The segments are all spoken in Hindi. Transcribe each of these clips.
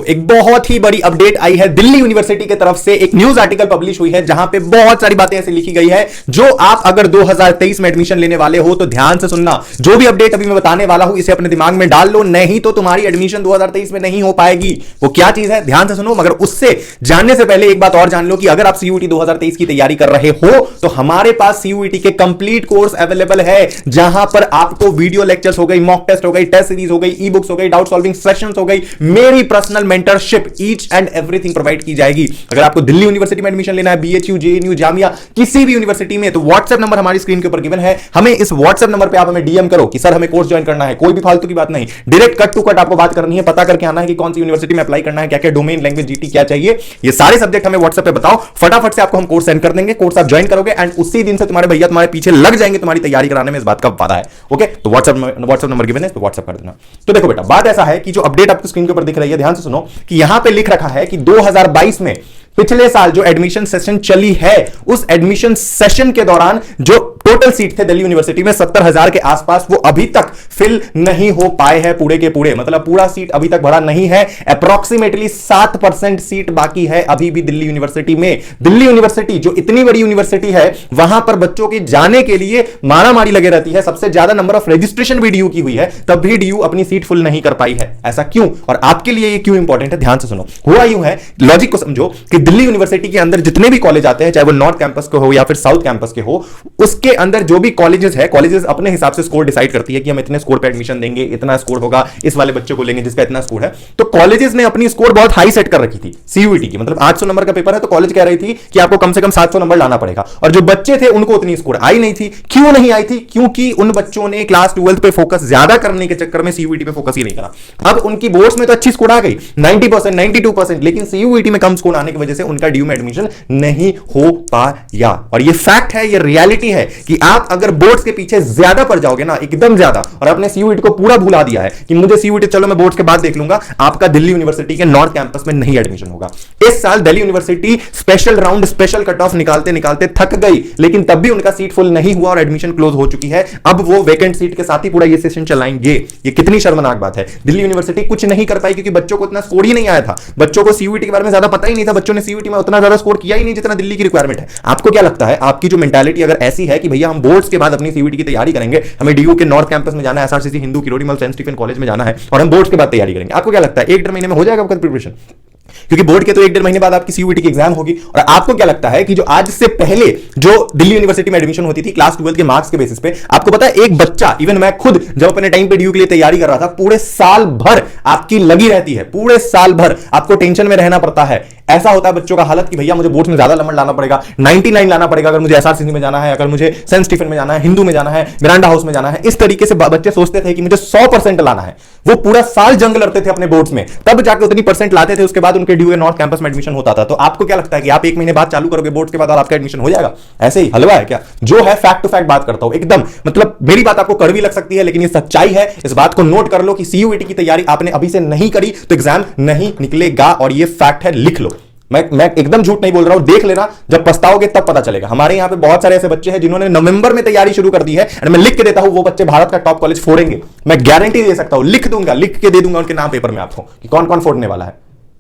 एक बहुत ही बड़ी अपडेट आई है दिल्ली यूनिवर्सिटी की तरफ से। एक न्यूज आर्टिकल पब्लिश हुई है जहां पे बहुत सारी बातें ऐसे लिखी गई है जो आप अगर 2023 में एडमिशन लेने वाले हो तो ध्यान से सुनना। जो भी अपडेट अभी मैं बताने वाला हूं इसे अपने दिमाग में डाल लो, नहीं तो तुम्हारी एडमिशन 2023 में नहीं हो पाएगी। वो क्या चीज है ध्यान से सुनो, मगर उससे जानने से पहले एक बात और जान लो कि अगर आप सीयूईटी 2023 की तैयारी कर रहे हो तो हमारे पास सीयूईटी के कंप्लीट कोर्स अवेलेबल है, जहां पर आपको वीडियो लेक्चर्स हो गई, मॉक टेस्ट हो गई, टेस्ट सीरीज हो गई, ई बुक्स हो गई, डाउट सॉल्विंग सेशंस हो गई, मेरी personal mentorship each and everything provide की जाएगी। अगर आपको दिल्ली यूनिवर्सिटी में एडमिशन लेना है, बीएचयू, जेएनयू, जामिया, किसी भी यूनिवर्सिटी में, तो व्हाट्सएप नंबर हमारी स्क्रीन के ऊपर गिवन है। हमें इस व्हाट्सएप नंबर पे आप हमें डीएम करो कि सर हमें कोर्स ज्वाइन करना है। कोई भी फालतू की बात नहीं, डायरेक्ट कट टू कट आपको बात करनी है, पता करके आना है कि कौन सी यूनिवर्सिटी में अप्लाई करना है, क्या क्या डोमेन, लैंग्वेज, जीटी क्या चाहिए, ये सारे सब्जेक्ट हमें व्हाट्सएप पे बताओ। फटाफट से आपको हम कोर्स सेंड कर देंगे, कोर्स आप ज्वाइन करोगे एंड उसी दिन से तुम्हारे भैया तुम्हारे पीछे लग जाएंगे तुम्हारी तैयारी कराने में, इस बात का वादा है। ओके, तो व्हाट्सएप नंबर गिवन है, तो व्हाट्सएप कर देना। तो देखो बेटा, बात ऐसा है कि जो अपडेट आपको स्क्रीन के ऊपर दिख रही है, ध्यान से सुनो कि यहां पे लिख रखा है कि 2022 में पिछले साल जो एडमिशन सेशन चली है, उस एडमिशन सेशन के दौरान जो टोटल सीट थे दिल्ली यूनिवर्सिटी में 70,000 के आसपास, वो अभी तक फिल नहीं हो पाए हैं पूरे के पूरे, मतलब पूरा सीट अभी तक भरा नहीं है। अप्रॉक्सीमेटली 7% सीट बाकी है अभी भी दिल्ली यूनिवर्सिटी में। दिल्ली यूनिवर्सिटी जो इतनी बड़ी यूनिवर्सिटी है, वहां पर बच्चों के जाने के लिए मारामारी लगे रहती है। सबसे ज्यादा नंबर ऑफ रजिस्ट्रेशन भी डीयू की हुई है, तब भी डीयू अपनी सीट फुल नहीं कर पाई है। ऐसा क्यों और आपके लिए ये क्यों इंपॉर्टेंट है, ध्यान से सुनो। हुआ यूं है, लॉजिक को समझो कि दिल्ली यूनिवर्सिटी के अंदर जितने भी कॉलेज आते हैं, चाहे वो नॉर्थ कैंपस के हो या फिर साउथ कैंपस के हो, उसके अंदर जो भी कॉलेजेस है, कॉलेजेस अपने हिसाब से स्कोर डिसाइड करती है कि हम इतने स्कोर पे एडमिशन देंगे, इतना स्कोर होगा, इस वाले बच्चे को लेंगे जिसका इतना स्कोर है। तो कॉलेजेस ने अपनी स्कोर बहुत हाई सेट कर रखी थी सीयूईटी की, मतलब 800 नंबर का पेपर है तो कॉलेज कह रही थी कि आपको कम से कम 700 नंबर लाना पड़ेगा, और जो बच्चे थे उनको उतनी स्कोर आई नहीं थी। क्यों नहीं आई थी? क्योंकि उन बच्चों ने क्लास 12 पे फोकस ज्यादा करने के चक्कर में सीयूईटी पे फोकस ही नहीं करा। अब उनकी बोर्ड्स में तो अच्छी स्कोर आ गई 90%, 92%, लेकिन सीयूईटी में कम स्कोर आने की वजह से उनका डीयू में एडमिशन नहीं हो पाया। और ये फैक्ट है, ये रियलिटी है कि आप अगर बोर्ड्स के पीछे ज्यादा पड़ जाओगे ना, एकदम ज्यादा, और आपने सीयूईटी को पूरा भुला दिया है कि मुझे सीयूईटी चलो मैं बोर्ड्स के बाद देख लूंगा, आपका दिल्ली यूनिवर्सिटी के नॉर्थ कैंपस में नहीं एडमिशन होगा। इस साल Delhi university special round, special cut off निकालते निकालते थक गई, लेकिन तब भी उनका सीट फुल नहीं हुआ और एडमिशन क्लोज हो चुकी है। अब वो वेकेंट सीट के साथ ही पूरा ये सेशन चलाएंगे। ये कितनी शर्मनाक बात है। दिल्ली यूनिवर्सिटी कुछ नहीं कर पाई क्योंकि बच्चों को इतना स्कोर ही नहीं आया था, बच्चों को सीयूईटी के बारे में ज्यादा पता ही नहीं था, बच्चों ने सीयूईटी में उतना ज्यादा स्कोर किया ही नहीं जितना दिल्ली की रिक्वायरमेंट है। आपको क्या लगता है, आपकी जो मेंटालिटी अगर ऐसी है कि भैया हम बोर्ड्स के बाद अपनी सीयूईटी की तैयारी करेंगे, हमें डीयू के नॉर्थ कैंपस में जाना है, SRCC Hindu Kirorimal saint Stephen college में जाना है और हम बोर्ड्स के बाद तैयारी करेंगे, आपको क्या लगता है 1-1.5 महीने में हो जाएगा आपका प्रिपरेशन? क्योंकि बोर्ड के तो 1-1.5 महीने बाद आपकी सीयूईटी की एग्जाम होगी। और आपको क्या लगता है कि जो आज से पहले जो दिल्ली यूनिवर्सिटी में एडमिशन होती थी क्लास 12 के मार्क्स के बेसिस पे, आपको पता है एक बच्चा, इवन मैं खुद जब अपने टाइम पे डीयू के लिए तैयारी कर रहा था, पूरे साल भर आपकी लगी रहती है, पूरे साल भर आपको टेंशन में रहना पड़ता है। ऐसा होता है बच्चों का हालत कि भैया मुझे बोर्ड्स में ज्यादा नंबर लाना पड़ेगा, 99 लाना पड़ेगा अगर मुझे एसआरसीसी में जाना है, अगर मुझे सेंट स्टीफन में जाना है, हिंदू में जाना है, मिरांडा हाउस में जाना है। इस तरीके से बच्चे सोचते थे कि मुझे 100% लाना है। वो पूरा साल जंग लड़ते थे अपने बोर्ड्स में, तब जाके उतनी परसेंट लाते थे, उसके बाद उनके डीयू नॉर्थ कैंपस में एडमिशन होता था। तो आपको क्या लगता है कि आप 1 महीने बाद चालू करोगे बोर्ड्स के बाद और आपका एडमिशन हो जाएगा? ऐसे ही हलवा है क्या? जो है फैक्ट टू फैक्ट बात करता हूं एकदम, मतलब मेरी बात आपको कड़वी लग सकती है लेकिन ये सच्चाई है। इस बात को नोट कर लो कि सीयूईटी की तैयारी आपने अभी से नहीं करी तो एग्जाम नहीं निकलेगा, और ये फैक्ट है, लिख लो। मैं एकदम झूठ नहीं बोल रहा हूं, देख लेना, जब पछताओगे तब पता चलेगा। हमारे यहां पे बहुत सारे ऐसे बच्चे हैं जिन्होंने नवंबर में तैयारी शुरू कर दी है, और मैं लिख के देता हूं वो बच्चे भारत का टॉप कॉलेज फोड़ेंगे। मैं गारंटी दे सकता हूं, लिख दूंगा, लिख के दे दूंगा उनके नाम पेपर में आपको कि कौन कौन फोड़ने वाला है।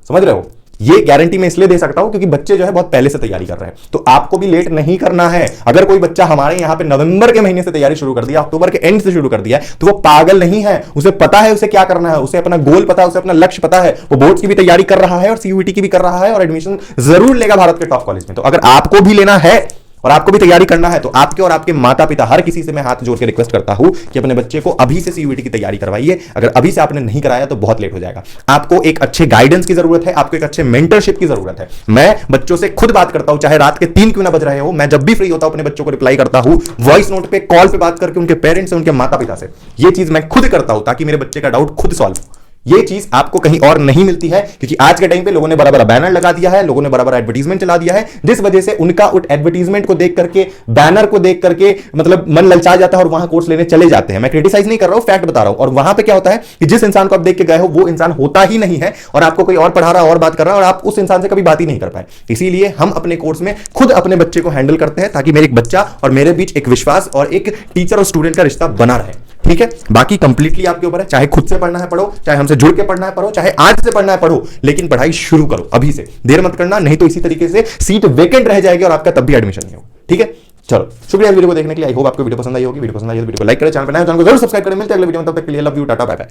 समझ रहे हो? ये गारंटी मैं इसलिए दे सकता हूं क्योंकि बच्चे जो है बहुत पहले से तैयारी कर रहे हैं। तो आपको भी लेट नहीं करना है। अगर कोई बच्चा हमारे यहां पे नवंबर के महीने से तैयारी शुरू कर दिया, अक्टूबर के एंड से शुरू कर दिया, तो वो पागल नहीं है, उसे पता है उसे क्या करना है, उसे अपना गोल पता है, उसे अपना लक्ष्य पता है। वो बोर्ड्स की भी तैयारी कर रहा है और सीयूईटी की भी कर रहा है और एडमिशन जरूर लेगा भारत के टॉप कॉलेज में। तो अगर आपको भी लेना है और आपको भी तैयारी करना है तो आपके और आपके माता पिता हर किसी से मैं हाथ जोड़ के रिक्वेस्ट करता हूं कि अपने बच्चे को अभी से सीयूईटी की तैयारी करवाइए। अगर अभी से आपने नहीं कराया तो बहुत लेट हो जाएगा। आपको एक अच्छे गाइडेंस की जरूरत है, आपको एक अच्छे मेंटरशिप की जरूरत है। मैं बच्चों से खुद बात करता हूं, चाहे रात के 3 क्यों ना बज रहे हो, मैं जब भी फ्री होता हूं अपने बच्चों को रिप्लाई करता हूं, वॉइस नोट पे, कॉल पे बात करके उनके पेरेंट्स से, उनके माता पिता से। ये चीज मैं खुद करता हूं ताकि मेरे बच्चे का डाउट खुद सॉल्व हो। ये चीज आपको कहीं और नहीं मिलती है, क्योंकि आज के टाइम पे लोगों ने बड़ा बड़ा बैनर लगा दिया है, लोगों ने बड़ा बड़ा एडवर्टीजमेंट चला दिया है, जिस वजह से उनका उस एडवर्टीजमेंट को देख करके, बैनर को देख करके मतलब मन ललचा जाता है और वहां कोर्स लेने चले जाते हैं। मैं क्रिटिसाइज नहीं कर रहा हूं, फैक्ट बता रहा हूं। और वहां पे क्या होता है कि जिस इंसान को आप देख के गए हो वो इंसान होता ही नहीं है, और आपको कोई और पढ़ा रहा है और बात कर रहा है, और आप उस इंसान से कभी बात ही नहीं कर पाए। इसीलिए हम अपने कोर्स में खुद अपने बच्चे को हैंडल करते हैं ताकि मेरे एक बच्चा और मेरे बीच एक विश्वास और एक टीचर और स्टूडेंट का रिश्ता बना रहे। ठीक है, बाकी कंप्लीटली आपके ऊपर है, चाहे खुद से पढ़ना है पढ़ो, चाहे हमसे जुड़ के पढ़ना है पढ़ो, चाहे आज से पढ़ना है पढ़ो, लेकिन पढ़ाई शुरू करो अभी से, देर मत करना, नहीं तो इसी तरीके से सीट वेकेंट रह जाएगी और आपका तब भी एडमिशन नहीं होगा। ठीक है, चलो शुक्रिया वीडियो को देखने के लिए। आई होप आपको वीडियो पसंद आई होगी। वीडियो पसंद आई तो वीडियो को लाइक करें, चैनल पर नए हो चैनल को जरूर सब्सक्राइब करें। मिलते हैं अगले वीडियो में, तब तक के लिए love you, tata bye bye.